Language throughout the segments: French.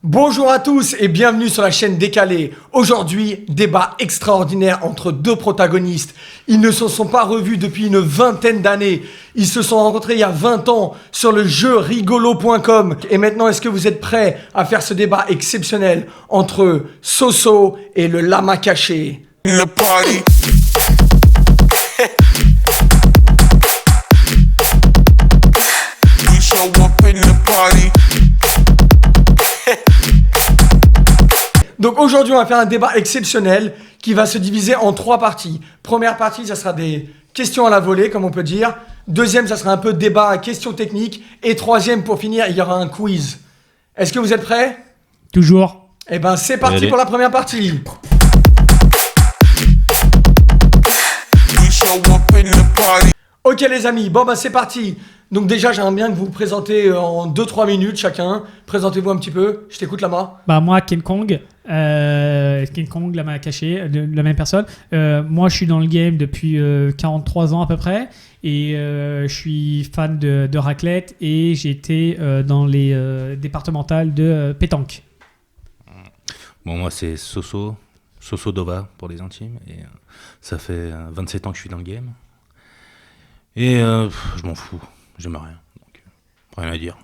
Bonjour à tous et bienvenue sur la chaîne Décalé. Aujourd'hui, débat extraordinaire entre deux protagonistes. Ils ne se sont pas revus depuis une vingtaine d'années. Ils se sont rencontrés il y a 20 ans sur le jeu rigolo.com. Et maintenant, est-ce que vous êtes prêts à faire ce débat exceptionnel entre Soso et le lama caché? In the party. We show up in the party. Donc aujourd'hui, on va faire un débat exceptionnel qui va se diviser en 3 parties. Première partie, ça sera des questions à la volée, comme on peut dire. Deuxième, ça sera un peu de débat à questions techniques. Et troisième, pour finir, il y aura un quiz. Est-ce que vous êtes prêts? Toujours. Eh ben, c'est parti Allez. pour la première partie. We show up in the party. Ok les amis, bon bah c'est parti. Donc déjà, j'aimerais bien que vous vous présentez en 2-3 minutes chacun. Présentez-vous un petit peu. Je t'écoute, Lama. Bah moi, King Kong, Lama caché, la même personne. Moi, je suis dans le game depuis 43 ans à peu près. Et je suis fan de raclette et j'ai été dans les départementales de pétanque. Bon, moi, c'est Soso Dova pour les intimes. Et ça fait 27 ans que je suis dans le game. Et je m'en fous. J'aime rien. Donc, rien à dire.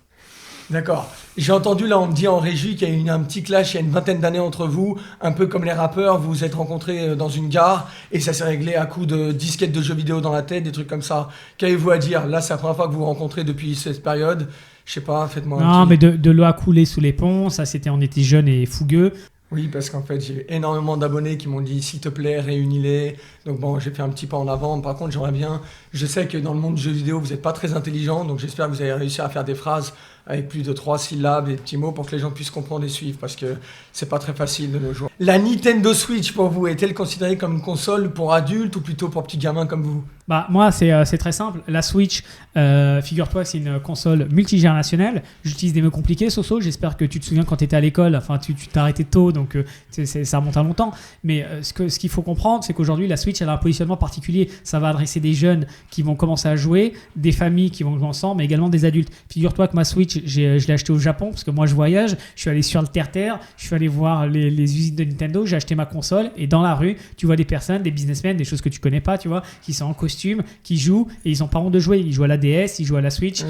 D'accord. J'ai entendu là, on me dit en régie qu'il y a eu un petit clash il y a une vingtaine d'années entre vous. Un peu comme les rappeurs, vous vous êtes rencontrés dans une gare et ça s'est réglé à coups de disquettes de jeux vidéo dans la tête, des trucs comme ça. Qu'avez-vous à dire? Là, c'est la première fois que vous vous rencontrez depuis cette période. Je sais pas, faites-moi un Non, petit... mais de l'eau a coulé sous les ponts. Ça, c'était, on était jeunes et fougueux. Oui, parce qu'en fait, j'ai eu énormément d'abonnés qui m'ont dit « s'il te plaît, réunis-les ». Donc bon, j'ai fait un petit pas en avant. Par contre, j'aimerais bien... Je sais que dans le monde du jeu vidéo, vous n'êtes pas très intelligent, donc j'espère que vous allez réussir à faire des phrases avec plus de 3 syllabes et des petits mots pour que les gens puissent comprendre et suivre, parce que c'est pas très facile de nos jours. La Nintendo Switch, pour vous, est-elle considérée comme une console pour adultes ou plutôt pour petits gamins comme vous? Bah, moi, c'est très simple. La Switch, figure-toi que c'est une console multigénérationnelle. J'utilise des mots compliqués, Soso. J'espère que tu te souviens quand tu étais à l'école. Enfin, tu t'es arrêté tôt, donc ça remonte à longtemps. Mais ce qu'il faut comprendre, c'est qu'aujourd'hui, la Switch, elle a un positionnement particulier. Ça va adresser des jeunes qui vont commencer à jouer, des familles qui vont jouer ensemble, mais également des adultes. Figure-toi que ma Switch, je l'ai achetée au Japon, parce que moi, je voyage. Je suis allé sur le terre-terre. Je suis allé voir les usines de Nintendo. J'ai acheté ma console. Et dans la rue, tu vois des personnes, des businessmen, des choses que tu connais pas, tu vois, qui sont en costume, qui jouent et ils ont pas honte de jouer. Ils jouent à la DS, ils jouent à la Switch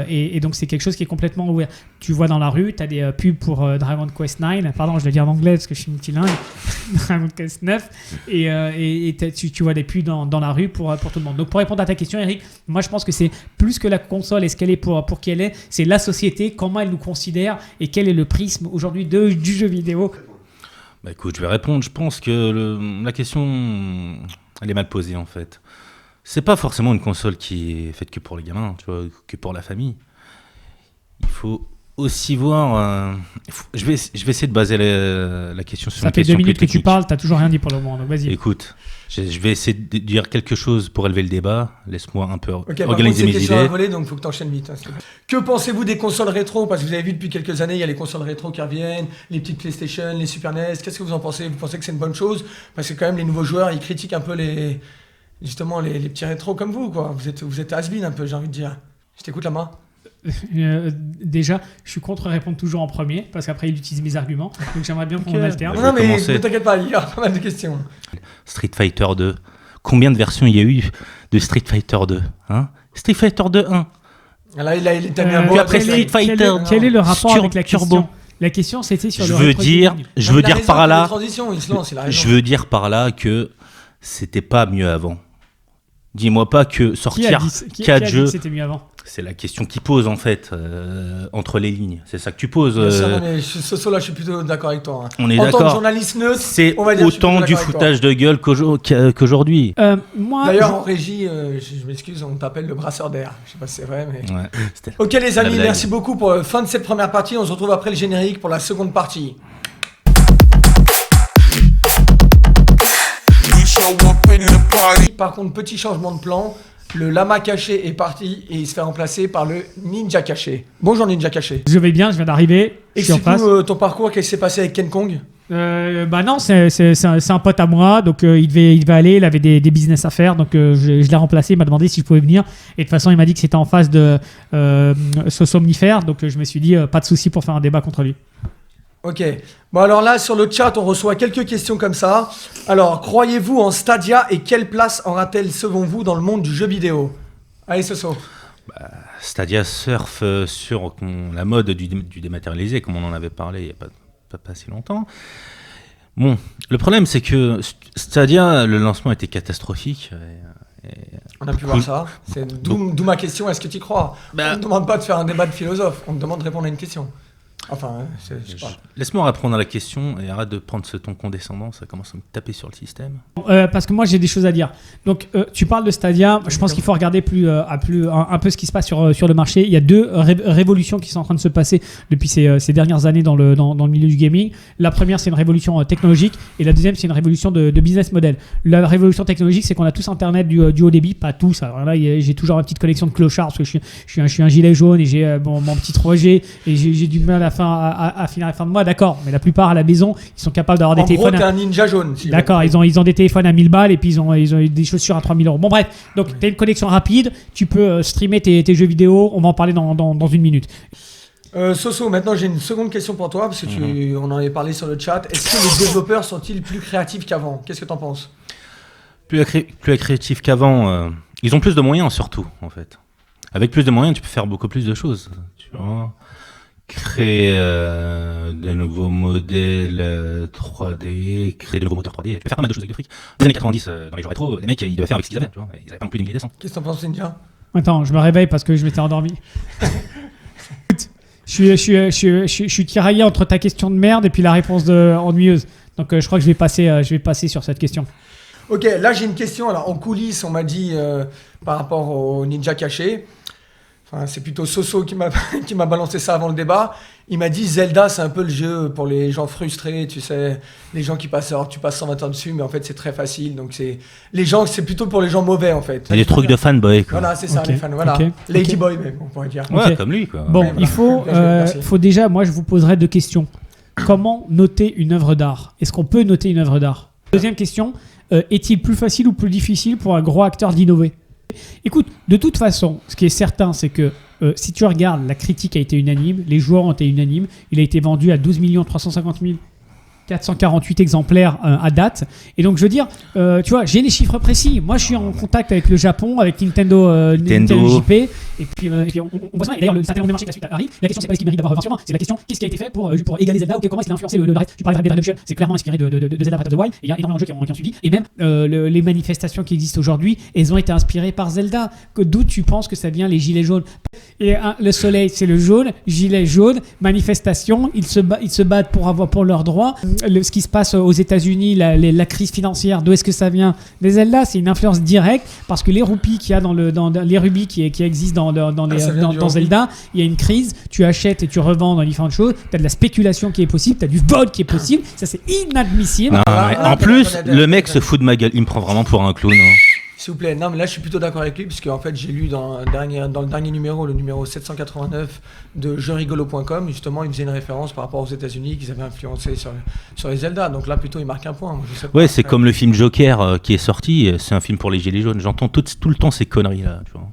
et donc c'est quelque chose qui est complètement ouvert. Tu vois dans la rue, tu as des pubs pour Dragon Quest 9, pardon, je vais dire en anglais parce que je suis multilingue, Dragon Quest 9 et tu vois des pubs dans la rue pour tout le monde. Donc pour répondre à ta question, Eric, moi je pense que c'est plus que la console et ce qu'elle est pour qui elle est, c'est la société, comment elle nous considère et quel est le prisme aujourd'hui du jeu vidéo. Bah écoute, je vais répondre. Je pense que la question, elle est mal posée en fait. C'est pas forcément une console qui est faite que pour les gamins, tu vois, que pour la famille. Il faut aussi voir... je vais essayer de baser la question sur une question Ça fait 2 minutes plus que tu technique. parles, t'as toujours rien dit pour le moment, donc vas-y. Écoute, je vais essayer de dire quelque chose pour élever le débat. Laisse-moi un peu Ok, par contre, organiser c'est mes question à idées. voler, donc il faut que tu enchaînes vite. Hein, s'il te plaît. Que pensez-vous des consoles rétro? Parce que vous avez vu depuis quelques années, il y a les consoles rétro qui reviennent, les petites PlayStation, les Super NES. Qu'est-ce que vous en pensez? Vous pensez que c'est une bonne chose? Parce que quand même, les nouveaux joueurs, ils critiquent un peu les petits rétros comme vous, quoi. Vous êtes has-been un peu, j'ai envie de dire. Je t'écoute, Lama. Déjà, je suis contre répondre toujours en premier parce qu'après il utilise mes arguments. Donc j'aimerais bien qu'on Ok. alterne. Je Non, vais mais commencer. ne t'inquiète pas, il y a pas mal de questions. Street Fighter 2. Combien de versions il y a eu de Street Fighter 2 hein? Street Fighter 2 1. Là, il a mis un Puis mot après, Street Fighter, Quel est le rapport avec la Turbo. question? La question c'était sur Je le veux rétro dire, gaming. je veux dire par là, Transition, il se lance, il a raison. je veux dire par là que c'était pas mieux avant. Dis-moi pas que Qui a sortir dit, qui 4 a dit jeux, que c'était mieux avant? c'est la question qui pose en fait entre les lignes. C'est ça que tu poses. Bien sûr, non, mais là, je suis plutôt d'accord avec toi. Hein. On est En tant que d'accord. journaliste neutre, C'est on va dire, je suis autant plutôt du d'accord avec toi. foutage de gueule qu'aujourd'hui. Moi, D'ailleurs, en régie, je m'excuse, on t'appelle le brasseur d'air. Je sais pas si c'est vrai, mais... Ouais, c'était- Ok les amis, blague. merci beaucoup pour la fin de cette première partie. On se retrouve après le générique pour la seconde partie. We show up in the party. Par contre, petit changement de plan. Le lama caché est parti et il se fait remplacer par le ninja caché. Bonjour ninja caché. je vais bien, je viens d'arriver. Je suis en face. Explique-nous ton parcours, qu'est-ce qui s'est passé avec Ken Kong? Bah non, c'est un pote à moi, donc il devait aller, il avait des business à faire, donc je l'ai remplacé, il m'a demandé si je pouvais venir, et de toute façon il m'a dit que c'était en face de ce somnifère, donc je me suis dit pas de souci pour faire un débat contre lui. Ok. Bon, alors là, sur le chat, on reçoit quelques questions comme ça. Alors, croyez-vous en Stadia et quelle place aura-t-elle, selon vous, dans le monde du jeu vidéo? Allez, Soso. Stadia surfe sur la mode du dématérialisé, comme on en avait parlé il n'y a pas si longtemps. Bon, le problème, c'est que Stadia, le lancement était catastrophique. On a pu voir ça. C'est d'où ma question, est-ce que tu y crois? On ne demande pas de faire un débat de philosophe, on te demande de répondre à une question. Enfin, je sais pas. Laisse-moi répondre à la question et arrête de prendre ce ton condescendant, ça commence à me taper sur le système. Parce que moi j'ai des choses à dire. Donc tu parles de Stadia, je pense qu'il faut regarder un peu ce qui se passe sur le marché. Il y a deux révolutions qui sont en train de se passer depuis ces dernières années dans le milieu du gaming. La première, c'est une révolution technologique et la deuxième, c'est une révolution de business model. La révolution technologique, c'est qu'on a tous Internet du haut débit, pas tous. Alors là, j'ai toujours ma petite collection de clochards parce que je suis un gilet jaune et j'ai mon petit 3G et j'ai du mal à finir la fin de mois, d'accord, mais la plupart à la maison, ils sont capables d'avoir des téléphones. En gros, t'es un ninja jaune. Si d'accord, ils ont des téléphones à 1000 balles et puis ils ont des chaussures à 3000 euros. Bon, bref, donc t'as une connexion rapide, tu peux streamer tes jeux vidéo, on va en parler dans une minute. Soso, maintenant j'ai une seconde question pour toi, parce que on en avait parlé sur le chat. Est-ce que les développeurs sont-ils plus créatifs qu'avant? Qu'est-ce que t'en penses? Plus créatifs qu'avant, ils ont plus de moyens surtout, en fait. Avec plus de moyens, tu peux faire beaucoup plus de choses, tu vois. Créer de nouveaux modèles 3D, créer de nouveaux moteurs 3D, tu peux faire pas mal de choses avec le fric. Dans les années 90, dans les jeux rétro, les mecs, ils devaient faire avec ce qu'ils avaient, tu vois. Ils avaient pas non plus d'une grille décente. Qu'est-ce que t'en penses, Ninja? Attends, je me réveille parce que je m'étais endormi. Je suis tiraillé entre ta question de merde et puis la réponse ennuyeuse. Donc je crois que je vais passer sur cette question. Ok, là j'ai une question. Alors en coulisses, on m'a dit par rapport au Ninja caché. Enfin, c'est plutôt Soso qui m'a balancé ça avant le débat. Il m'a dit Zelda, c'est un peu le jeu pour les gens frustrés, tu sais, les gens qui passent, alors tu passes 120 ans dessus, mais en fait c'est très facile. Donc c'est plutôt pour les gens mauvais en fait. C'est des trucs de fanboy quoi. Voilà, c'est ça, okay, les fans. Voilà, okay, Ladyboy même, on pourrait dire. Ouais, comme lui quoi. Bon, ouais, voilà. il faut déjà, moi je vous poserai deux questions. Comment noter une œuvre d'art? Est-ce qu'on peut noter une œuvre d'art? Deuxième question, est-il plus facile ou plus difficile pour un gros acteur d'innover? Écoute, de toute façon, ce qui est certain, c'est que si tu regardes, la critique a été unanime, les joueurs ont été unanimes, il a été vendu à 12 350 448 exemplaires à date. Et donc, je veux dire, tu vois, j'ai les chiffres précis. Moi, je suis en contact avec le Japon, avec Nintendo JP. Et puis on voit ça. Et d'ailleurs, le certain nombre de marchés que la suite arrive. La question, c'est pas ce qui mérite d'avoir 20 sur 20. C'est la question, qu'est-ce qui a été fait pour égaler Zelda ou comment est-ce qu'il a influencé le reste. Tu parlais de Red Dead Redemption, c'est clairement inspiré de Zelda Breath of the Wild. Et il y a énormément de jeux qui ont suivi. Et même les manifestations qui existent aujourd'hui, elles ont été inspirées par Zelda. D'où tu penses que ça vient les gilets jaunes? Et le soleil, c'est le jaune. Gilet jaune, manifestation. Ils se battent pour leurs droits. Ce qui se passe aux États-Unis, la crise financière, d'où est-ce que ça vient? Les Zelda, c'est une influence directe parce que les roupies qu'il y a dans les rubis qui existent dans Zelda, il y a une crise. Tu achètes et tu revends dans différentes choses. Tu as de la spéculation qui est possible, tu as du vol qui est possible. Ça, c'est inadmissible. Non, en plus, le mec se fout de ma gueule. Il me prend vraiment pour un clown. Hein. S'il vous plaît, non mais là je suis plutôt d'accord avec lui puisque en fait j'ai lu dans le dernier numéro, le numéro 789 de jeurigolo.com, justement il faisait une référence par rapport aux États-Unis qu'ils avaient influencé sur les Zelda, donc là plutôt il marque un point. Moi, je sais pas, ouais, c'est comme le film Joker qui est sorti, c'est un film pour les gilets jaunes, j'entends tout le temps ces conneries là, tu vois.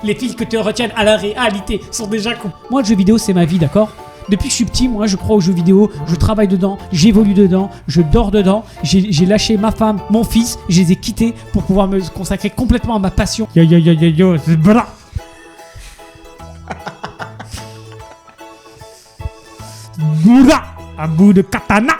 Les fils que tu retiennes à la réalité sont déjà cons. Moi, le jeu vidéo, c'est ma vie, d'accord? Depuis que je suis petit, moi, je crois aux jeux vidéo, je travaille dedans, j'évolue dedans, je dors dedans, j'ai lâché ma femme, mon fils, je les ai quittés pour pouvoir me consacrer complètement à ma passion. Yo, c'est bra. Goura, à bout de katana.